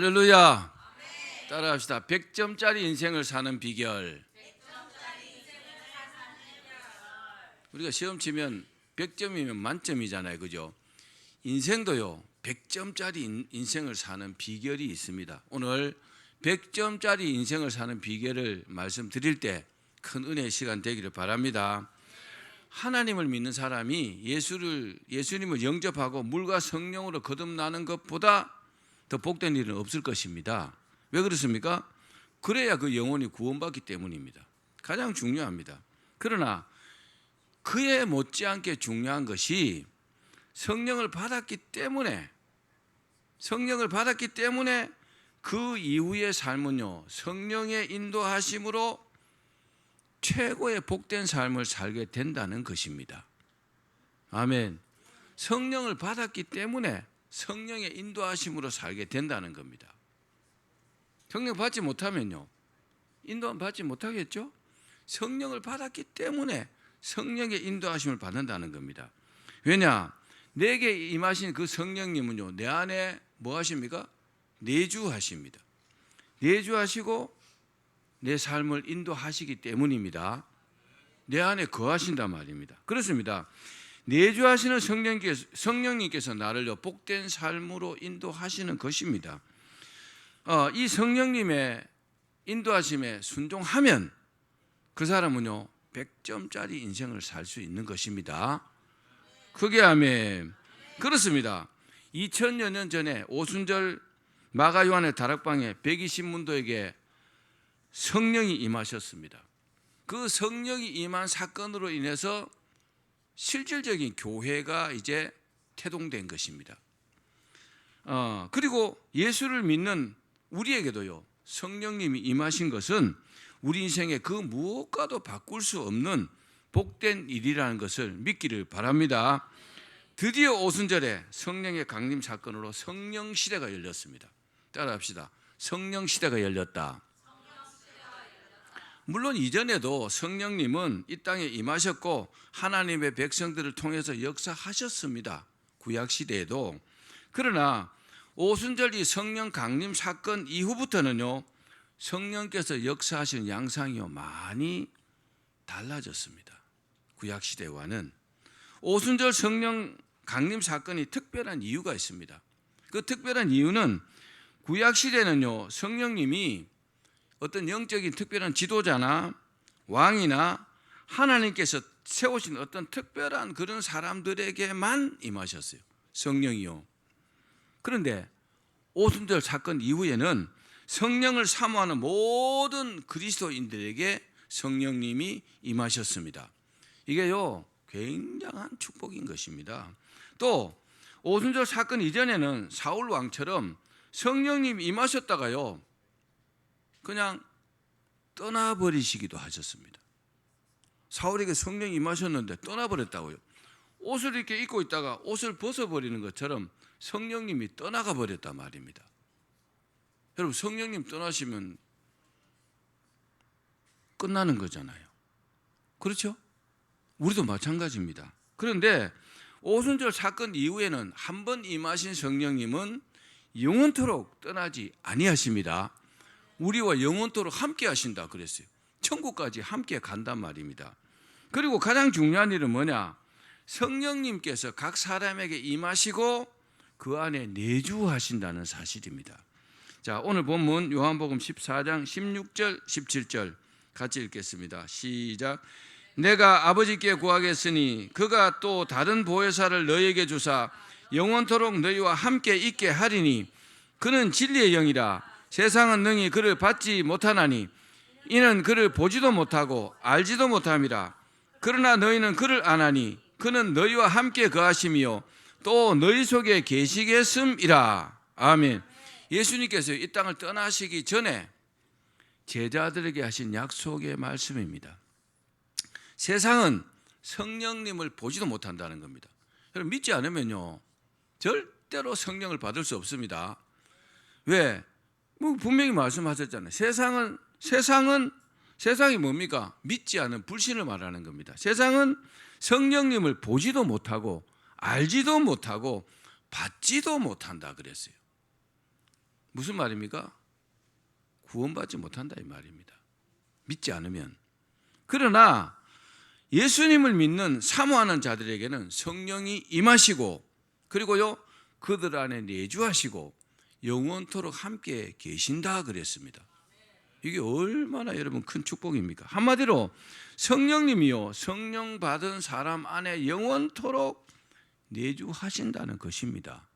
할렐루야. 따라합시다. 100점짜리 인생을 사는 비결. 우리가 시험 치면 100점이면 만점이잖아요, 그죠? 인생도요 100점짜리 인생을 사는 비결이 있습니다. 오늘 100점짜리 인생을 사는 비결을 말씀드릴 때 큰 은혜의 시간 되기를 바랍니다. 하나님을 믿는 사람이 예수님을 영접하고 물과 성령으로 거듭나는 것보다 더 복된 일은 없을 것입니다. 왜 그렇습니까? 그래야 그 영혼이 구원받기 때문입니다. 가장 중요합니다. 그러나 그에 못지않게 중요한 것이 성령을 받았기 때문에 그 이후의 삶은요 성령의 인도하심으로 최고의 복된 삶을 살게 된다는 것입니다. 아멘. 성령을 받았기 때문에 성령의 인도하심으로 살게 된다는 겁니다. 성령 받지 못하면요 인도함 받지 못하겠죠? 성령을 받았기 때문에 성령의 인도하심을 받는다는 겁니다. 왜냐? 내게 임하신 그 성령님은요 내 안에 뭐 하십니까? 내주하십니다. 내주하시고 내 삶을 인도하시기 때문입니다. 내 안에 거하신단 말입니다. 그렇습니다. 내주하시는 성령님께서 나를 복된 삶으로 인도하시는 것입니다. 이 성령님의 인도하심에 순종하면 그 사람은요 100점짜리 인생을 살 수 있는 것입니다. 그게 아멘. 그렇습니다. 2000여 년 전에 오순절 마가 요한의 다락방에 120문도에게 성령이 임하셨습니다. 그 성령이 임한 사건으로 인해서 실질적인 교회가 이제 태동된 것입니다. 그리고 예수를 믿는 우리에게도요 성령님이 임하신 것은 우리 인생의 그 무엇과도 바꿀 수 없는 복된 일이라는 것을 믿기를 바랍니다. 드디어 오순절에 성령의 강림 사건으로 성령 시대가 열렸습니다. 따라합시다. 성령 시대가 열렸다. 물론 이전에도 성령님은 이 땅에 임하셨고 하나님의 백성들을 통해서 역사하셨습니다. 구약시대에도. 그러나 오순절 이 성령 강림 사건 이후부터는요 성령께서 역사하시는 양상이요 많이 달라졌습니다. 구약시대와는. 오순절 성령 강림 사건이 특별한 이유가 있습니다. 그 특별한 이유는 구약시대는요 성령님이 어떤 영적인 특별한 지도자나 왕이나 하나님께서 세우신 어떤 특별한 그런 사람들에게만 임하셨어요. 성령이요. 그런데 오순절 사건 이후에는 성령을 사모하는 모든 그리스도인들에게 성령님이 임하셨습니다. 이게요 굉장한 축복인 것입니다. 또 오순절 사건 이전에는 사울 왕처럼 성령님이 임하셨다가요 그냥 떠나버리시기도 하셨습니다. 사울에게 성령이 임하셨는데 떠나버렸다고요. 옷을 이렇게 입고 있다가 옷을 벗어버리는 것처럼 성령님이 떠나가 버렸단 말입니다. 여러분 성령님 떠나시면 끝나는 거잖아요. 그렇죠? 우리도 마찬가지입니다. 그런데 오순절 사건 이후에는 한 번 임하신 성령님은 영원토록 떠나지 아니하십니다. 우리와 영원토록 함께 하신다 그랬어요. 천국까지 함께 간단 말입니다. 그리고 가장 중요한 일은 뭐냐? 성령님께서 각 사람에게 임하시고 그 안에 내주하신다는 사실입니다. 자, 오늘 본문 요한복음 14장 16절 17절 같이 읽겠습니다. 시작. 내가 아버지께 구하겠으니 그가 또 다른 보혜사를 너희에게 주사 영원토록 너희와 함께 있게 하리니 그는 진리의 영이라. 세상은 능히 그를 받지 못하나니 이는 그를 보지도 못하고 알지도 못함이라. 그러나 너희는 그를 아나니 그는 너희와 함께 거하심이요 또 너희 속에 계시겠음이라. 아멘. 예수님께서 이 땅을 떠나시기 전에 제자들에게 하신 약속의 말씀입니다. 세상은 성령님을 보지도 못한다는 겁니다. 여러분 믿지 않으면요 절대로 성령을 받을 수 없습니다. 왜? 분명히 말씀하셨잖아요. 세상이 뭡니까? 믿지 않은 불신을 말하는 겁니다. 세상은 성령님을 보지도 못하고 알지도 못하고 받지도 못한다 그랬어요. 무슨 말입니까? 구원받지 못한다 이 말입니다. 믿지 않으면. 그러나 예수님을 믿는 사모하는 자들에게는 성령이 임하시고 그리고요 그들 안에 내주하시고 영원토록 함께 계신다 그랬습니다. 이게 얼마나 여러분 큰 축복입니까? 한마디로 성령님이요 성령 받은 사람 안에 영원토록 내주하신다는 것입니다.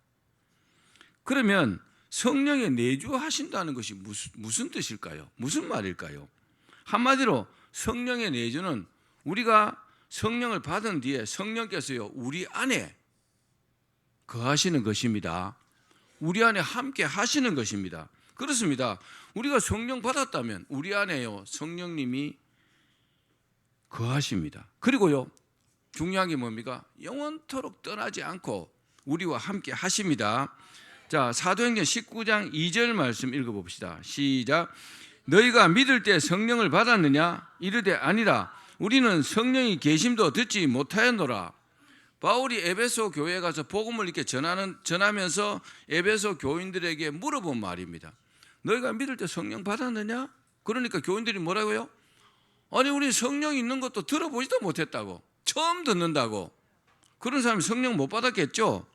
그러면 성령에 내주하신다는 것이 무슨 뜻일까요? 무슨 말일까요? 한마디로 성령의 내주는 우리가 성령을 받은 뒤에 성령께서요 우리 안에 거하시는 것입니다. 우리 안에 함께 하시는 것입니다. 그렇습니다. 우리가 성령 받았다면 우리 안에요 성령님이 거하십니다. 그리고요 중요한 게 뭡니까? 영원토록 떠나지 않고 우리와 함께 하십니다. 자, 사도행전 19장 2절 말씀 읽어봅시다. 시작. 너희가 믿을 때 성령을 받았느냐? 이르되 아니라 우리는 성령이 계심도 듣지 못하였노라. 바울이 에베소 교회에 가서 복음을 이렇게 전하면서 에베소 교인들에게 물어본 말입니다. 너희가 믿을 때 성령 받았느냐? 그러니까 교인들이 뭐라고요? 아니 우리 성령 있는 것도 들어보지도 못했다고. 처음 듣는다고. 그런 사람이 성령 못 받았겠죠?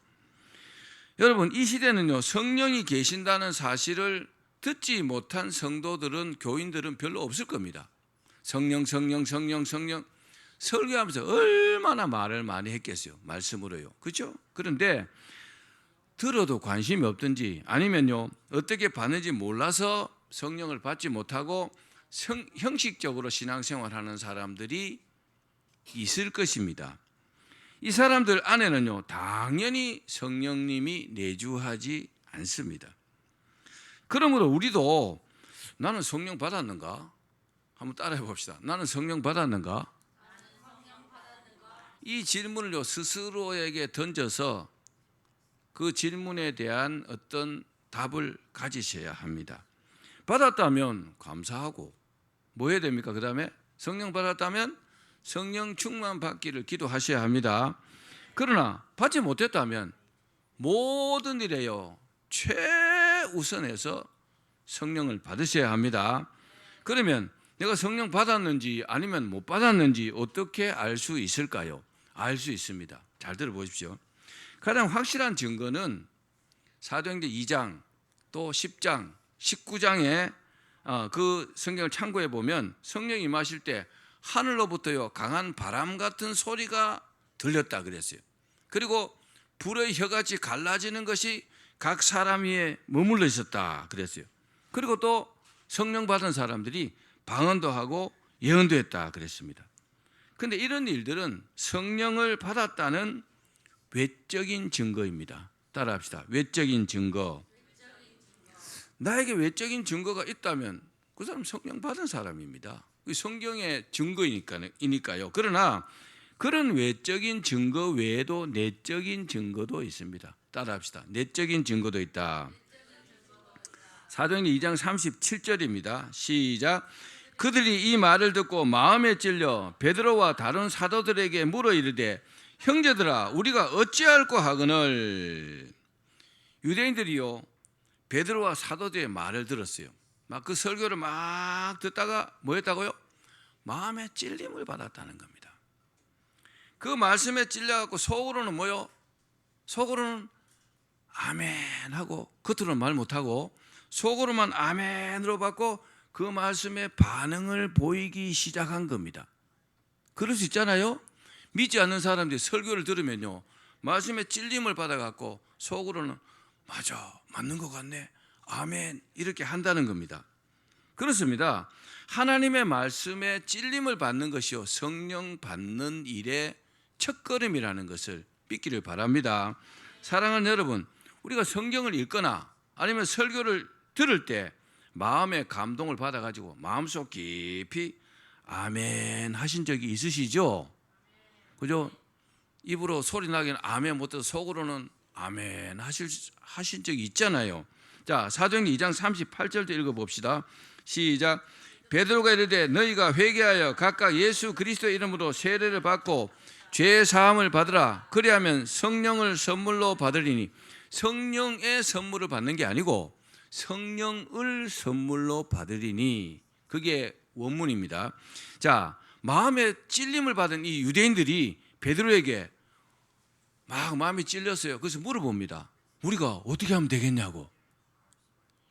여러분 이 시대는요 성령이 계신다는 사실을 듣지 못한 성도들은 교인들은 별로 없을 겁니다. 성령 설교하면서 얼마나 말을 많이 했겠어요. 말씀으로요. 그렇죠? 그런데 들어도 관심이 없든지 아니면요 어떻게 받는지 몰라서 성령을 받지 못하고 형식적으로 신앙생활하는 사람들이 있을 것입니다. 이 사람들 안에는요 당연히 성령님이 내주하지 않습니다. 그러므로 우리도 나는 성령 받았는가? 한번 따라해 봅시다. 나는 성령 받았는가? 이 질문을요 스스로에게 던져서 그 질문에 대한 어떤 답을 가지셔야 합니다. 받았다면 감사하고 뭐 해야 됩니까? 그 다음에 성령 받았다면 성령 충만 받기를 기도하셔야 합니다. 그러나 받지 못했다면 모든 일에요 최우선에서 성령을 받으셔야 합니다. 그러면 내가 성령 받았는지 아니면 못 받았는지 어떻게 알 수 있을까요? 알 수 있습니다. 잘 들어보십시오. 가장 확실한 증거는 사도행전 2장 또 10장 19장에 그 성경을 참고해 보면 성령이 임하실 때 하늘로부터요 강한 바람 같은 소리가 들렸다 그랬어요. 그리고 불의 혀같이 갈라지는 것이 각 사람 위에 머물러 있었다 그랬어요. 그리고 또 성령 받은 사람들이 방언도 하고 예언도 했다 그랬습니다. 그런데 이런 일들은 성령을 받았다는 외적인 증거입니다. 따라합시다. 외적인 증거. 나에게 외적인 증거가 있다면 그 사람 성령 받은 사람입니다. 성경의 증거이니까요. 그러나 그런 외적인 증거 외에도 내적인 증거도 있습니다. 따라합시다. 내적인 증거도 있다. 사도행전 2장 37절입니다. 시작. 그들이 이 말을 듣고 마음에 찔려 베드로와 다른 사도들에게 물어 이르되 형제들아 우리가 어찌할꼬 하거늘. 유대인들이요 베드로와 사도들의 말을 들었어요. 막 그 설교를 막 듣다가 뭐였다고요? 마음에 찔림을 받았다는 겁니다. 그 말씀에 찔려갖고 속으로는 뭐요? 속으로는 아멘 하고 겉으로는 말 못하고 속으로만 아멘으로 받고 그 말씀에 반응을 보이기 시작한 겁니다. 그럴 수 있잖아요. 믿지 않는 사람들이 설교를 들으면요 말씀에 찔림을 받아갖고 속으로는 맞아 맞는 것 같네 아멘 이렇게 한다는 겁니다. 그렇습니다. 하나님의 말씀에 찔림을 받는 것이요 성령 받는 일의 첫걸음이라는 것을 믿기를 바랍니다. 사랑하는 여러분, 우리가 성경을 읽거나 아니면 설교를 들을 때 마음의 감동을 받아가지고 마음속 깊이 아멘 하신 적이 있으시죠? 그죠? 입으로 소리 나기는 아멘 못해서 속으로는 아멘 하신 적이 있잖아요. 자, 사도행전 2장 38절도 읽어봅시다. 시작. 베드로가 이르되 너희가 회개하여 각각 예수 그리스도의 이름으로 세례를 받고 죄 사함을 받으라. 그리하면 성령을 선물로 받으리니 성령의 선물을 받는 게 아니고 성령을 선물로 받으리니, 그게 원문입니다. 자, 마음에 찔림을 받은 이 유대인들이 베드로에게 막 마음이 찔렸어요. 그래서 물어봅니다. 우리가 어떻게 하면 되겠냐고.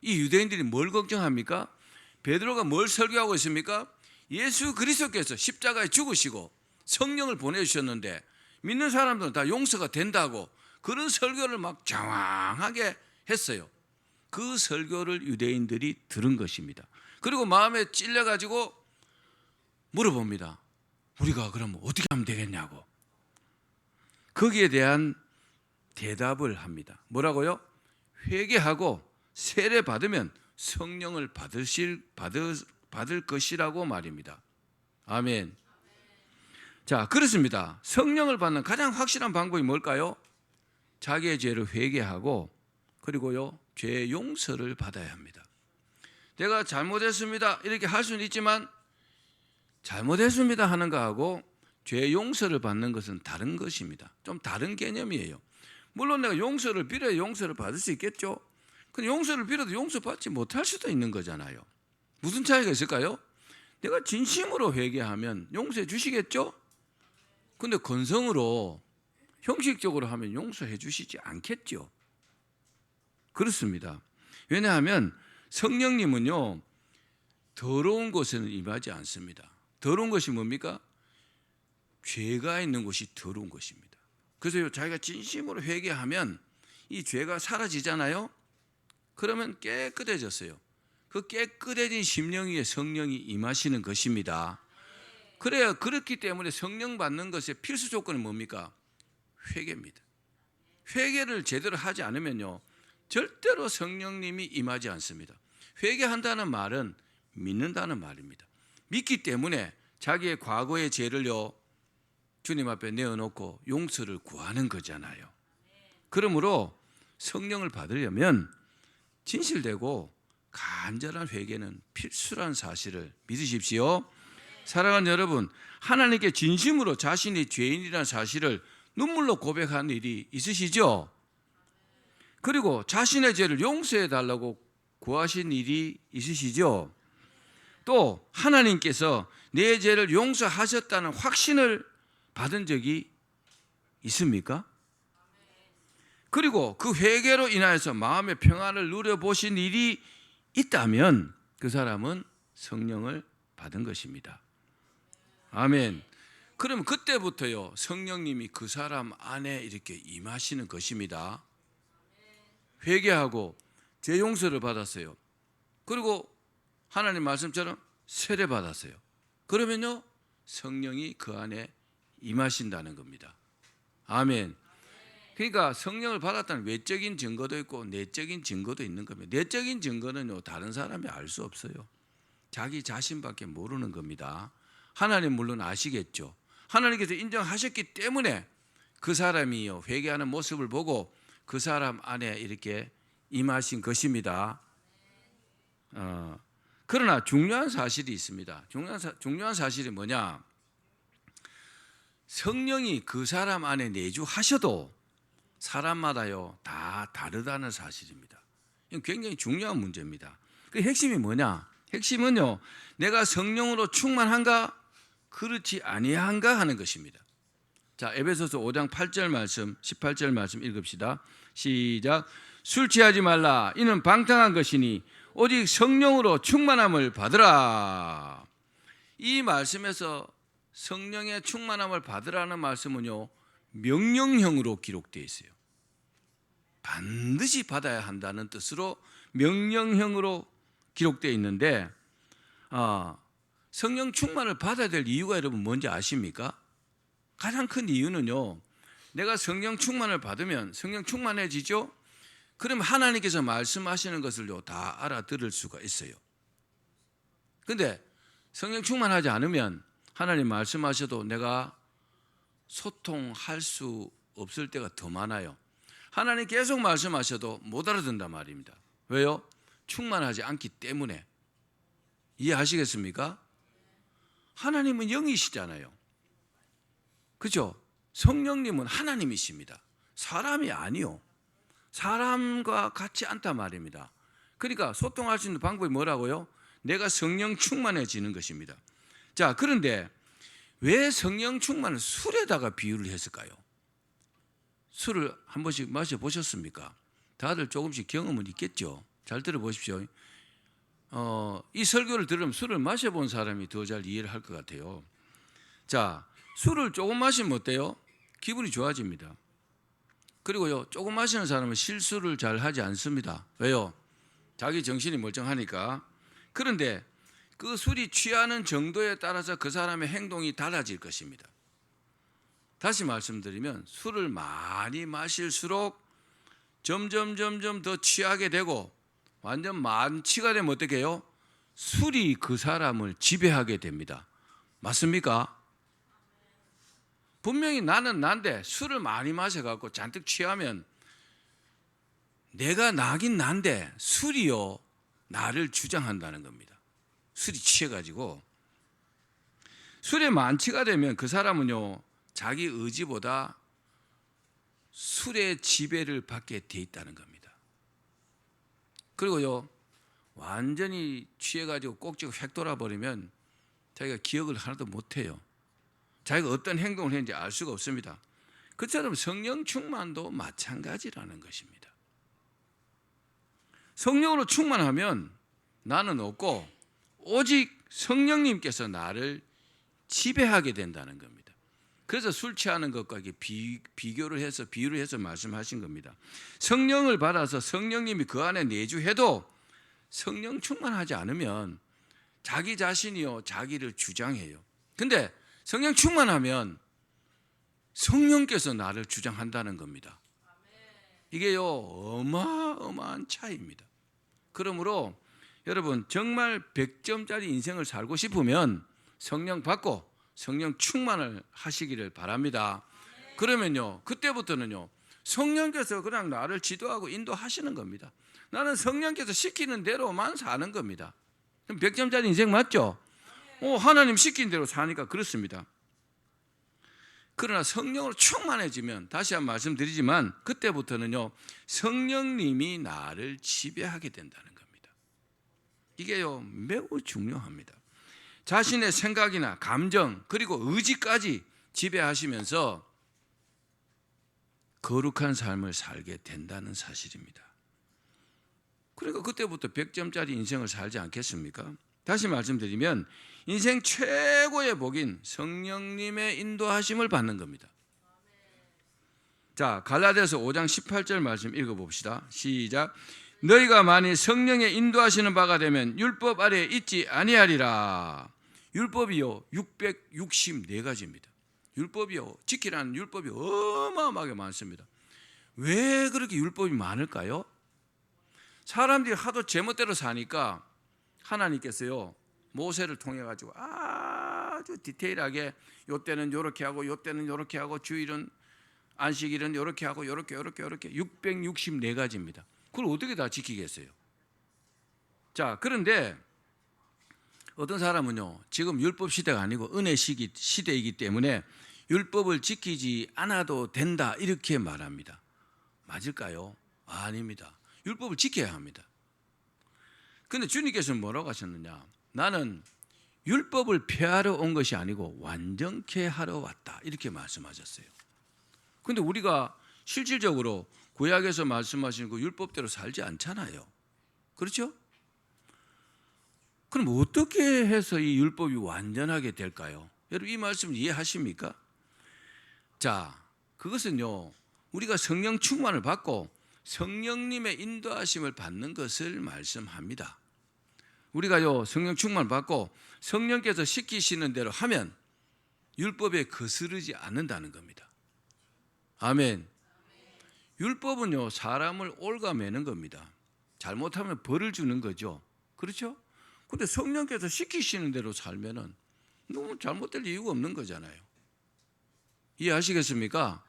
이 유대인들이 뭘 걱정합니까? 베드로가 뭘 설교하고 있습니까? 예수 그리스도께서 십자가에 죽으시고 성령을 보내주셨는데 믿는 사람들은 다 용서가 된다고, 그런 설교를 막 장황하게 했어요. 그 설교를 유대인들이 들은 것입니다. 그리고 마음에 찔려가지고 물어봅니다. 우리가 그러면 어떻게 하면 되겠냐고. 거기에 대한 대답을 합니다. 뭐라고요? 회개하고 세례 받으면 성령을 받을 것이라고 말입니다. 아멘. 자, 그렇습니다. 성령을 받는 가장 확실한 방법이 뭘까요? 자기의 죄를 회개하고, 그리고요, 죄 용서를 받아야 합니다. 내가 잘못했습니다 이렇게 할 수는 있지만, 잘못했습니다 하는 거하고 죄 용서를 받는 것은 다른 것입니다. 좀 다른 개념이에요. 물론 내가 용서를 빌어야 용서를 받을 수 있겠죠. 근데 용서를 빌어도 용서받지 못할 수도 있는 거잖아요. 무슨 차이가 있을까요? 내가 진심으로 회개하면 용서해 주시겠죠? 근데 건성으로 형식적으로 하면 용서해 주시지 않겠죠. 그렇습니다. 왜냐하면 성령님은요, 더러운 곳에는 임하지 않습니다. 더러운 것이 뭡니까? 죄가 있는 곳이 더러운 것입니다. 그래서 자기가 진심으로 회개하면 이 죄가 사라지잖아요. 그러면 깨끗해졌어요. 그 깨끗해진 심령 위에 성령이 임하시는 것입니다. 그래야, 그렇기 때문에 성령 받는 것의 필수 조건은 뭡니까? 회개입니다. 회개를 제대로 하지 않으면요, 절대로 성령님이 임하지 않습니다. 회개한다는 말은 믿는다는 말입니다. 믿기 때문에 자기의 과거의 죄를요, 주님 앞에 내어놓고 용서를 구하는 거잖아요. 그러므로 성령을 받으려면 진실되고 간절한 회개는 필수라는 사실을 믿으십시오. 사랑하는 여러분, 하나님께 진심으로 자신이 죄인이라는 사실을 눈물로 고백하는 일이 있으시죠? 그리고 자신의 죄를 용서해 달라고 구하신 일이 있으시죠? 또 하나님께서 내 죄를 용서하셨다는 확신을 받은 적이 있습니까? 그리고 그 회개로 인하여서 마음의 평안을 누려보신 일이 있다면 그 사람은 성령을 받은 것입니다. 아멘. 그럼 그때부터요, 성령님이 그 사람 안에 이렇게 임하시는 것입니다. 회개하고 죄 용서를 받았어요. 그리고 하나님 말씀처럼 세례 받았어요. 그러면요, 성령이 그 안에 임하신다는 겁니다. 아멘. 그러니까 성령을 받았다는 외적인 증거도 있고 내적인 증거도 있는 겁니다. 내적인 증거는요, 다른 사람이 알 수 없어요. 자기 자신밖에 모르는 겁니다. 하나님 물론 아시겠죠. 하나님께서 인정하셨기 때문에 그 사람이요, 회개하는 모습을 보고 그 사람 안에 이렇게 임하신 것입니다. 그러나 중요한 사실이 있습니다. 중요한 사실이 뭐냐? 성령이 그 사람 안에 내주하셔도 사람마다요, 다 다르다는 사실입니다. 이건 굉장히 중요한 문제입니다. 그 핵심이 뭐냐? 핵심은요, 내가 성령으로 충만한가, 그렇지 아니한가 하는 것입니다. 자, 에베소서 5장 8절 말씀, 18절 말씀 읽읍시다. 시작. 술 취하지 말라. 이는 방탕한 것이니 오직 성령으로 충만함을 받으라. 이 말씀에서 성령의 충만함을 받으라는 말씀은요, 명령형으로 기록되어 있어요. 반드시 받아야 한다는 뜻으로 명령형으로 기록되어 있는데, 성령 충만을 받아야 될 이유가 여러분 뭔지 아십니까? 가장 큰 이유는요, 내가 성령 충만을 받으면 성령 충만해지죠? 그럼 하나님께서 말씀하시는 것을요, 다 알아들을 수가 있어요. 근데 성령 충만하지 않으면 하나님 말씀하셔도 내가 소통할 수 없을 때가 더 많아요. 하나님 계속 말씀하셔도 못 알아듣는단 말입니다. 왜요? 충만하지 않기 때문에. 이해하시겠습니까? 하나님은 영이시잖아요. 그렇죠? 성령님은 하나님이십니다. 사람이 아니요. 사람과 같지 않단 말입니다. 그러니까 소통할 수 있는 방법이 뭐라고요? 내가 성령 충만해지는 것입니다. 자, 그런데 왜 성령 충만을 술에다가 비유를 했을까요? 술을 한 번씩 마셔보셨습니까? 다들 조금씩 경험은 있겠죠. 잘 들어보십시오. 이 설교를 들으면 술을 마셔본 사람이 더 잘 이해를 할 것 같아요. 자, 술을 조금 마시면 어때요? 기분이 좋아집니다. 그리고요, 조금 마시는 사람은 실수를 잘 하지 않습니다. 왜요? 자기 정신이 멀쩡하니까. 그런데 그 술이 취하는 정도에 따라서 그 사람의 행동이 달라질 것입니다. 다시 말씀드리면 술을 많이 마실수록 점점 더 취하게 되고 완전 만취가 되면 어떻게 해요? 술이 그 사람을 지배하게 됩니다. 맞습니까? 분명히 나는 난데 술을 많이 마셔갖고 잔뜩 취하면 내가 나긴 난데 술이요 나를 주장한다는 겁니다. 술이 취해가지고 술에 만취가 되면 그 사람은요 자기 의지보다 술의 지배를 받게 돼 있다는 겁니다. 그리고요 완전히 취해가지고 꼭지가 획 돌아버리면 자기가 기억을 하나도 못해요. 자기가 어떤 행동을 했는지 알 수가 없습니다. 그처럼 성령 충만도 마찬가지라는 것입니다. 성령으로 충만하면 나는 없고 오직 성령님께서 나를 지배하게 된다는 겁니다. 그래서 술 취하는 것과 비유를 해서 말씀하신 겁니다. 성령을 받아서 성령님이 그 안에 내주해도 성령 충만하지 않으면 자기 자신이요 자기를 주장해요. 근데 성령 충만하면 성령께서 나를 주장한다는 겁니다. 이게요 어마어마한 차이입니다. 그러므로 여러분 정말 100점짜리 인생을 살고 싶으면 성령 받고 성령 충만을 하시기를 바랍니다. 그러면요 그때부터는요 성령께서 그냥 나를 지도하고 인도하시는 겁니다. 나는 성령께서 시키는 대로만 사는 겁니다. 100점짜리 인생 맞죠? 하나님 시킨 대로 사니까 그렇습니다. 그러나 성령으로 충만해지면 다시 한번 말씀드리지만 그때부터는요 성령님이 나를 지배하게 된다는 겁니다. 이게요 매우 중요합니다. 자신의 생각이나 감정 그리고 의지까지 지배하시면서 거룩한 삶을 살게 된다는 사실입니다. 그러니까 그때부터 100점짜리 인생을 살지 않겠습니까? 다시 말씀드리면 인생 최고의 복인 성령님의 인도하심을 받는 겁니다. 자, 갈라디아서 5장 18절 말씀 읽어봅시다. 시작. 너희가 만일 성령의 인도하시는 바가 되면 율법 아래에 있지 아니하리라. 율법이요 664가지입니다. 율법이요 지키라는 율법이 어마어마하게 많습니다. 왜 그렇게 율법이 많을까요? 사람들이 하도 제멋대로 사니까 하나님께서요 모세를 통해 가지고 아주 디테일하게 요때는 요렇게 하고 요때는 요렇게 하고 주일은 안식일은 요렇게 하고 요렇게 664가지입니다. 그걸 어떻게 다 지키겠어요? 자, 그런데 어떤 사람은요 지금 율법 시대가 아니고 은혜 시대이기 때문에 율법을 지키지 않아도 된다 이렇게 말합니다. 맞을까요? 아닙니다. 율법을 지켜야 합니다. 그런데 주님께서는 뭐라고 하셨느냐? 나는 율법을 폐하러 온 것이 아니고 완전케 하러 왔다 이렇게 말씀하셨어요. 그런데 우리가 실질적으로 구약에서 말씀하시는 그 율법대로 살지 않잖아요. 그렇죠? 그럼 어떻게 해서 이 율법이 완전하게 될까요? 여러분 이 말씀 이해하십니까? 자, 그것은요 우리가 성령 충만을 받고 성령님의 인도하심을 받는 것을 말씀합니다. 우리가요 성령 충만을 받고 성령께서 시키시는 대로 하면 율법에 거스르지 않는다는 겁니다. 아멘. 율법은요 사람을 옳가매는 겁니다. 잘못하면 벌을 주는 거죠. 그렇죠? 근데 성령께서 시키시는 대로 살면은 너무 잘못될 이유가 없는 거잖아요. 이해하시겠습니까?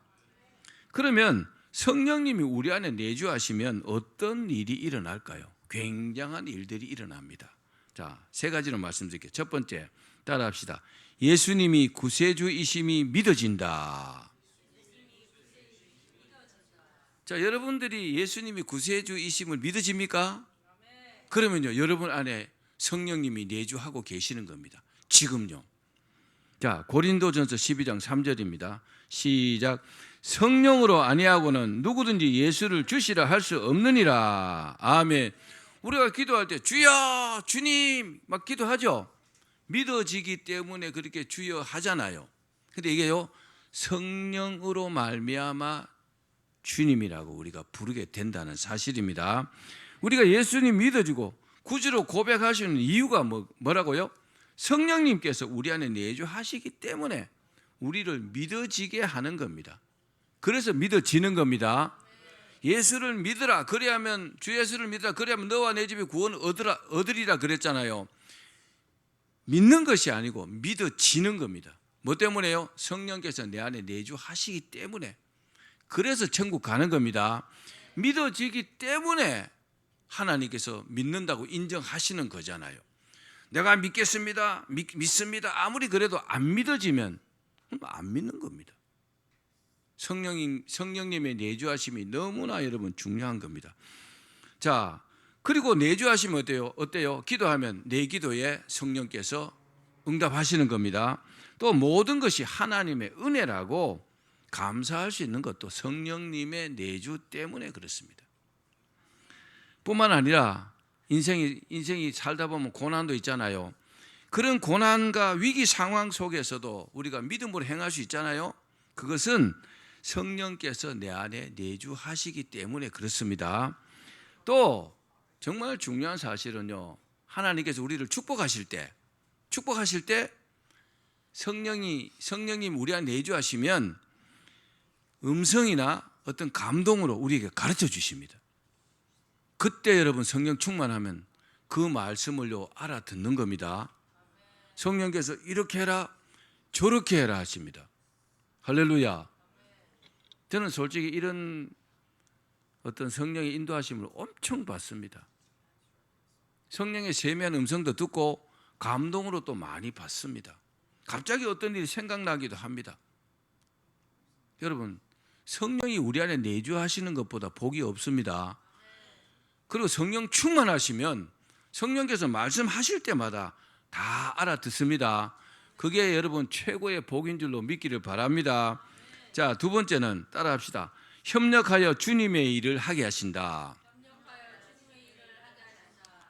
그러면 성령님이 우리 안에 내주하시면 어떤 일이 일어날까요? 굉장한 일들이 일어납니다. 자, 세 가지로 말씀드릴게요. 첫 번째, 따라합시다. 예수님이 구세주이심이 믿어진다. 자, 여러분들이 예수님이 구세주이심을 믿어집니까? 그러면요, 여러분 안에 성령님이 내주하고 계시는 겁니다. 지금요. 자, 고린도전서 12장 3절입니다. 시작. 성령으로 아니하고는 누구든지 예수를 주시라 할 수 없느니라. 아멘. 우리가 기도할 때 주여 주님 막 기도하죠. 믿어지기 때문에 그렇게 주여 하잖아요. 근데 이게요, 성령으로 말미암아 주님이라고 우리가 부르게 된다는 사실입니다. 우리가 예수님 믿어지고 구주로 고백하시는 이유가 뭐라고요? 성령님께서 우리 안에 내주하시기 때문에 우리를 믿어지게 하는 겁니다. 그래서 믿어지는 겁니다. 예수를 믿으라 그래야면, 주 예수를 믿으라 그래야면 너와 내 집이 구원 얻으리라 그랬잖아요. 믿는 것이 아니고 믿어지는 겁니다. 뭐 때문에요? 성령께서 내 안에 내주하시기 때문에. 그래서 천국 가는 겁니다. 믿어지기 때문에 하나님께서 믿는다고 인정하시는 거잖아요. 내가 믿겠습니다, 믿습니다. 아무리 그래도 안 믿어지면 안 믿는 겁니다. 성령님의 내주하심이 너무나 여러분 중요한 겁니다. 자, 그리고 내주하시면 어때요? 기도하면 내 기도에 성령께서 응답하시는 겁니다. 또 모든 것이 하나님의 은혜라고 감사할 수 있는 것도 성령님의 내주 때문에 그렇습니다. 뿐만 아니라 인생이 살다 보면 고난도 있잖아요. 그런 고난과 위기 상황 속에서도 우리가 믿음으로 행할 수 있잖아요. 그것은 성령께서 내 안에 내주하시기 때문에 그렇습니다. 또 정말 중요한 사실은요, 하나님께서 우리를 축복하실 때 성령님 우리 안에 내주하시면 음성이나 어떤 감동으로 우리에게 가르쳐 주십니다. 그때 여러분 성령 충만하면 그 말씀을요 알아듣는 겁니다. 성령께서 이렇게 해라 저렇게 해라 하십니다. 할렐루야. 저는 솔직히 이런 어떤 성령의 인도하심을 엄청 받습니다. 성령의 세미한 음성도 듣고 감동으로 또 많이 받습니다. 갑자기 어떤 일이 생각나기도 합니다. 여러분, 성령이 우리 안에 내주하시는 것보다 복이 없습니다. 그리고 성령 충만하시면 성령께서 말씀하실 때마다 다 알아듣습니다. 그게 여러분 최고의 복인 줄로 믿기를 바랍니다. 자, 두 번째는 따라합시다. 협력하여 주님의 일을 하게 하신다.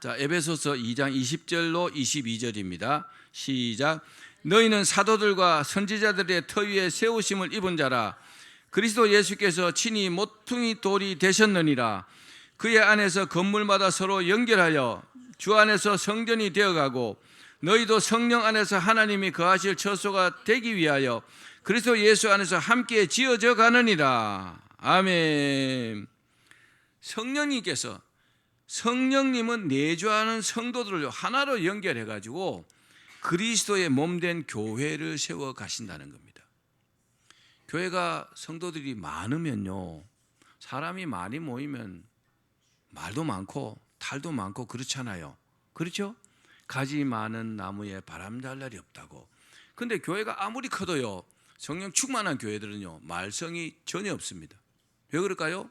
자, 에베소서 2장 20절로 22절입니다. 시작. 너희는 사도들과 선지자들의 터 위에 세우심을 입은 자라. 그리스도 예수께서 친히 모퉁이 돌이 되셨느니라. 그의 안에서 건물마다 서로 연결하여 주 안에서 성전이 되어가고 너희도 성령 안에서 하나님이 거하실 처소가 되기 위하여 그리스도 예수 안에서 함께 지어져 가느니라. 아멘. 성령님은 내주하는 성도들을 하나로 연결해 가지고 그리스도의 몸된 교회를 세워 가신다는 겁니다. 교회가 성도들이 많으면요, 사람이 많이 모이면 말도 많고 탈도 많고 그렇잖아요. 그렇죠? 가지 많은 나무에 바람 잘 날이 없다고. 근데 교회가 아무리 커도요, 성령 충만한 교회들은요 말썽이 전혀 없습니다. 왜 그럴까요?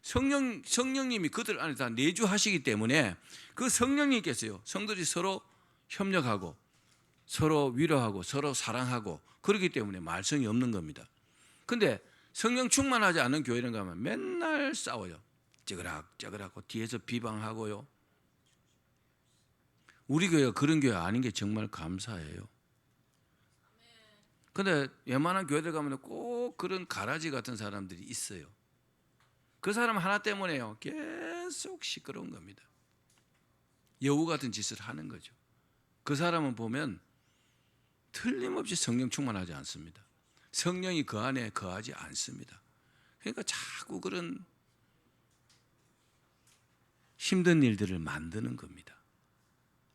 성령님이 그들 안에 다 내주하시기 때문에 그 성령님께서요 성도들이 서로 협력하고 서로 위로하고 서로 사랑하고 그렇기 때문에 말썽이 없는 겁니다. 근데 성령 충만하지 않은 교회는 가면 맨날 싸워요. 쩌그락쩌그락하고 뒤에서 비방하고요. 우리 교회가 그런 교회 아닌 게 정말 감사해요. 근데 웬만한 교회들 가면 꼭 그런 가라지 같은 사람들이 있어요. 그 사람 하나 때문에요 계속 시끄러운 겁니다. 여우 같은 짓을 하는 거죠. 그 사람은 보면 틀림없이 성령 충만하지 않습니다. 성령이 그 안에 거하지 않습니다. 그러니까 자꾸 그런 힘든 일들을 만드는 겁니다.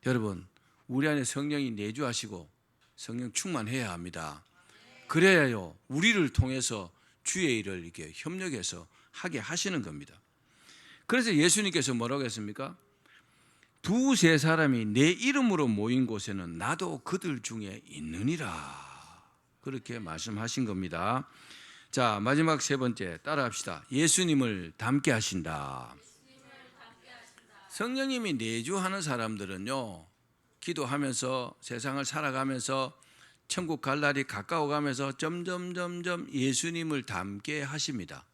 여러분, 우리 안에 성령이 내주하시고 성령 충만해야 합니다. 그래야요 우리를 통해서 주의 일을 이렇게 협력해서 하게 하시는 겁니다. 그래서 예수님께서 뭐라고 했습니까? 두세 사람이 내 이름으로 모인 곳에는 나도 그들 중에 있느니라. 그렇게 말씀하신 겁니다. 자, 마지막 세 번째 따라합시다. 예수님을 닮게 하신다. 성령님이 내주하는 사람들은요, 기도하면서 세상을 살아가면서 천국 갈 날이 가까워가면서 점점 예수님을 닮게 하십니다.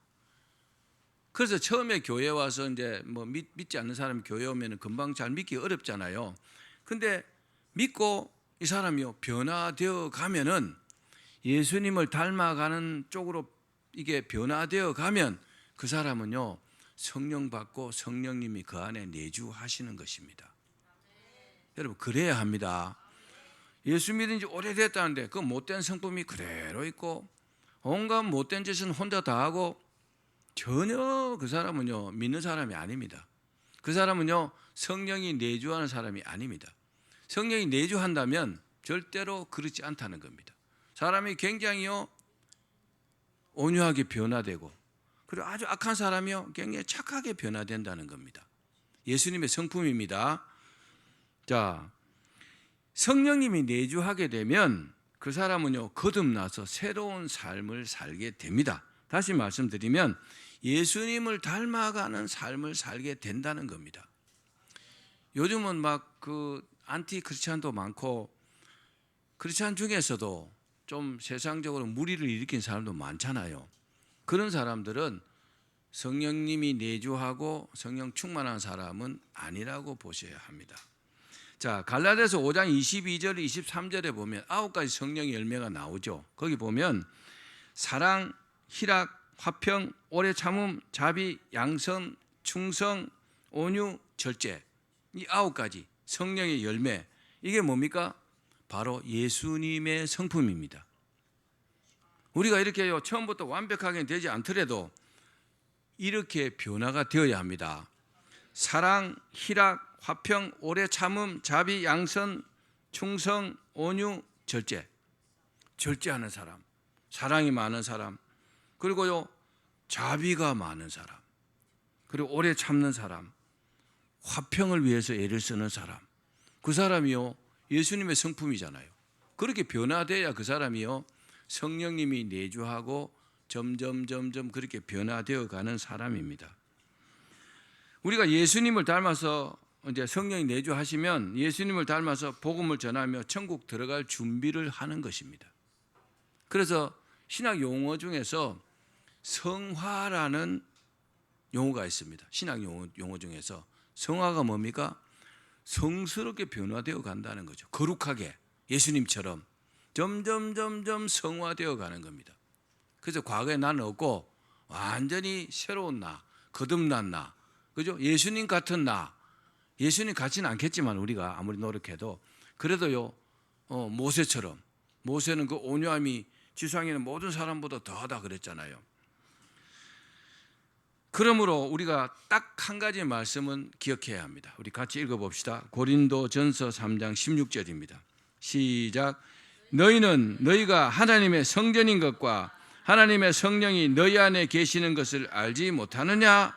그래서 처음에 교회 와서 이제 뭐 믿지 않는 사람이 교회 오면 금방 잘 믿기 어렵잖아요. 근데 믿고 이 사람이요 변화되어 가면은, 예수님을 닮아가는 쪽으로 이게 변화되어 가면 그 사람은요 성령 받고 성령님이 그 안에 내주하시는 것입니다. 여러분, 그래야 합니다. 예수 믿은 지 오래됐다는데 그 못된 성품이 그대로 있고 온갖 못된 짓은 혼자 다 하고, 전혀 그 사람은요 믿는 사람이 아닙니다. 그 사람은요 성령이 내주하는 사람이 아닙니다. 성령이 내주한다면 절대로 그렇지 않다는 겁니다. 사람이 굉장히요 온유하게 변화되고, 그리고 아주 악한 사람이요 굉장히 착하게 변화된다는 겁니다. 예수님의 성품입니다. 자, 성령님이 내주하게 되면 그 사람은요 거듭나서 새로운 삶을 살게 됩니다. 다시 말씀드리면 예수님을 닮아가는 삶을 살게 된다는 겁니다. 요즘은 막 그 안티 크리스찬도 많고, 크리스찬 중에서도 좀 세상적으로 무리를 일으킨 사람도 많잖아요. 그런 사람들은 성령님이 내주하고 성령 충만한 사람은 아니라고 보셔야 합니다. 자, 갈라디아서 5장 22절 23절에 보면 9가지 성령의 열매가 나오죠. 거기 보면 사랑, 희락, 화평, 오래 참음, 자비, 양선, 충성, 온유, 절제, 이 9가지 성령의 열매, 이게 뭡니까? 바로 예수님의 성품입니다. 우리가 이렇게요 처음부터 완벽하게 되지 않더라도 이렇게 변화가 되어야 합니다. 사랑, 희락, 화평, 오래 참음, 자비, 양선, 충성, 온유, 절제. 절제하는 사람, 사랑이 많은 사람, 그리고요 자비가 많은 사람, 그리고 오래 참는 사람, 화평을 위해서 애를 쓰는 사람, 그 사람이요 예수님의 성품이잖아요. 그렇게 변화돼야 그 사람이요 성령님이 내주하고 점점 그렇게 변화되어 가는 사람입니다. 우리가 예수님을 닮아서 이제 성령이 내주하시면 예수님을 닮아서 복음을 전하며 천국 들어갈 준비를 하는 것입니다. 그래서 신학 용어 중에서 성화라는 용어가 있습니다. 신학 용어 중에서 성화가 뭡니까? 성스럽게 변화되어 간다는 거죠. 거룩하게 예수님처럼 점점 성화되어 가는 겁니다. 그래서 과거에 나는 없고 완전히 새로운 나, 거듭난 나, 그죠? 예수님 같은 나. 예수님 같지는 않겠지만 우리가 아무리 노력해도 그래도요 모세처럼, 모세는 그 온유함이 지상에는 모든 사람보다 더하다 그랬잖아요. 그러므로 우리가 딱 한 가지 말씀은 기억해야 합니다. 우리 같이 읽어봅시다. 고린도전서 3장 16절입니다. 시작. 너희는 너희가 하나님의 성전인 것과 하나님의 성령이 너희 안에 계시는 것을 알지 못하느냐?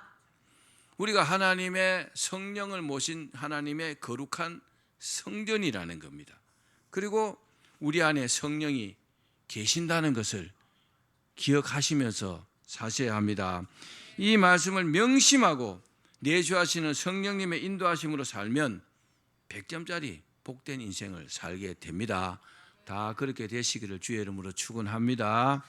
우리가 하나님의 성령을 모신 하나님의 거룩한 성전이라는 겁니다. 그리고 우리 안에 성령이 계신다는 것을 기억하시면서 사셔야 합니다. 이 말씀을 명심하고 내주하시는 성령님의 인도하심으로 살면 100점짜리 복된 인생을 살게 됩니다. 다 그렇게 되시기를 주의 이름으로 축원합니다.